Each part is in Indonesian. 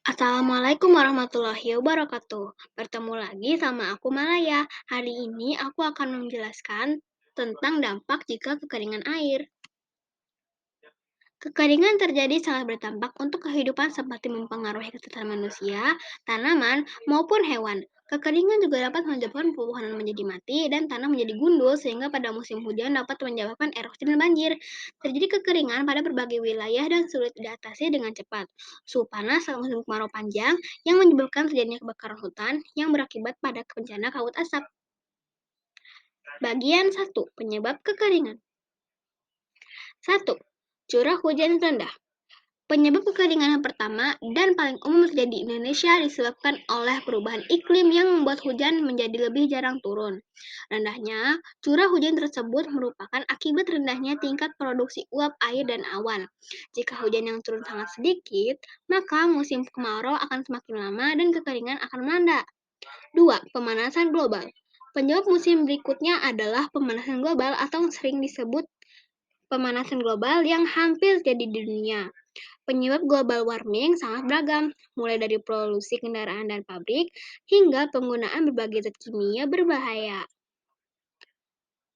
Assalamualaikum warahmatullahi wabarakatuh. Bertemu lagi sama aku Malaya. Hari ini aku akan menjelaskan tentang dampak jika kekeringan air. Kekeringan terjadi sangat berdampak untuk kehidupan seperti mempengaruhi kesehatan manusia, tanaman, maupun hewan. Kekeringan juga dapat menyebabkan pepohonan menjadi mati dan tanah menjadi gundul sehingga pada musim hujan dapat menyebabkan erosi dan banjir. Terjadi kekeringan pada berbagai wilayah dan sulit diatasi dengan cepat. Suhu panas saat musim kemarau panjang yang menyebabkan terjadinya kebakaran hutan yang berakibat pada bencana kabut asap. Bagian 1. Penyebab kekeringan. 1. Curah hujan rendah. Penyebab kekeringan yang pertama dan paling umum terjadi di Indonesia disebabkan oleh perubahan iklim yang membuat hujan menjadi lebih jarang turun. Rendahnya curah hujan tersebut merupakan akibat rendahnya tingkat produksi uap air dan awan. Jika hujan yang turun sangat sedikit, maka musim kemarau akan semakin lama dan kekeringan akan melanda. 2. Pemanasan global. Penyebab musim berikutnya adalah pemanasan global atau sering disebut pemanasan global yang hampir terjadi di dunia. Penyebab global warming sangat beragam, mulai dari polusi kendaraan dan pabrik hingga penggunaan berbagai zat kimia berbahaya.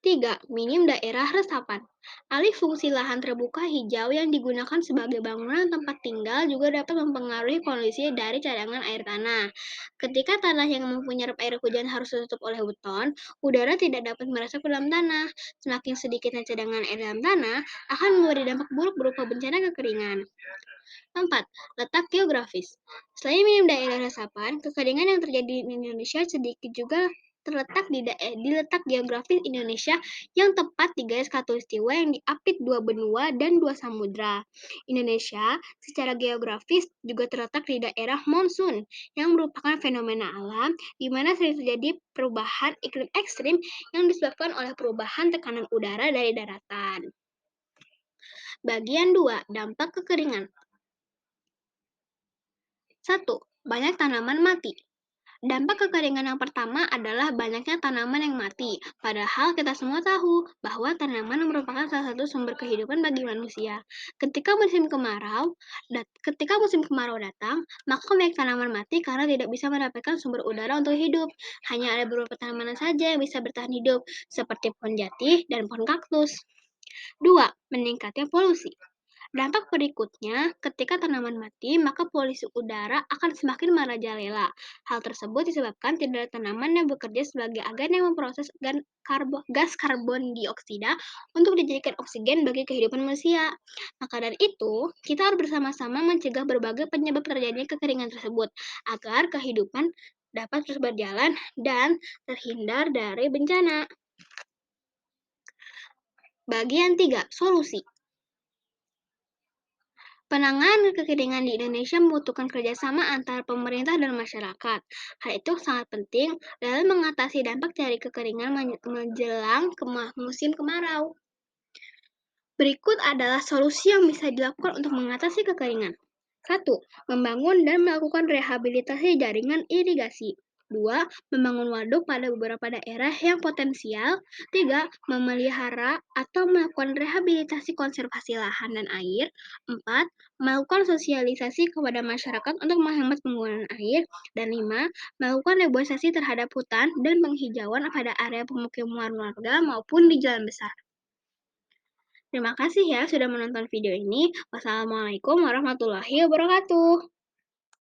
3. Minim daerah resapan. Alih fungsi lahan terbuka hijau yang digunakan sebagai bangunan tempat tinggal juga dapat mempengaruhi kondisi dari cadangan air tanah. Ketika tanah yang mampu menyerap air hujan harus ditutup oleh beton, udara tidak dapat merasap ke dalam tanah. Semakin sedikitnya cadangan air dalam tanah akan memberi dampak buruk berupa bencana kekeringan. 4. Letak geografis. Selain minim daerah resapan, kekeringan yang terjadi di Indonesia sedikit juga terletak di letak geografis Indonesia yang tepat di garis khatulistiwa yang diapit dua benua dan dua samudra. Indonesia secara geografis juga terletak di daerah monsun yang merupakan fenomena alam di mana sering terjadi perubahan iklim ekstrim yang disebabkan oleh perubahan tekanan udara dari daratan. Bagian 2. Dampak kekeringan. 1. Banyak tanaman mati. Dampak kekeringan yang pertama adalah banyaknya tanaman yang mati. Padahal kita semua tahu bahwa tanaman merupakan salah satu sumber kehidupan bagi manusia. Ketika musim kemarau datang, maka banyak tanaman mati karena tidak bisa mendapatkan sumber udara untuk hidup. Hanya ada beberapa tanaman saja yang bisa bertahan hidup, seperti pohon jati dan pohon kaktus. 2. Meningkatnya polusi. Dampak berikutnya, ketika tanaman mati, maka polusi udara akan semakin merajalela. Hal tersebut disebabkan tidak ada tanaman yang bekerja sebagai agen yang memproses gas karbon dioksida untuk dijadikan oksigen bagi kehidupan manusia. Maka dari itu, kita harus bersama-sama mencegah berbagai penyebab terjadinya kekeringan tersebut, agar kehidupan dapat terus berjalan dan terhindar dari bencana. Bagian 3. Solusi. Penanganan kekeringan di Indonesia membutuhkan kerjasama antara pemerintah dan masyarakat. Hal itu sangat penting dalam mengatasi dampak dari kekeringan menjelang musim kemarau. Berikut adalah solusi yang bisa dilakukan untuk mengatasi kekeringan. 1. Membangun dan melakukan rehabilitasi jaringan irigasi. 2. Membangun waduk pada beberapa daerah yang potensial. 3. Memelihara atau melakukan rehabilitasi konservasi lahan dan air. 4. Melakukan sosialisasi kepada masyarakat untuk menghemat penggunaan air. Dan 5. Melakukan reboisasi terhadap hutan dan penghijauan pada area pemukiman warga maupun di jalan besar. Terima kasih ya sudah menonton video ini. Wassalamualaikum warahmatullahi wabarakatuh.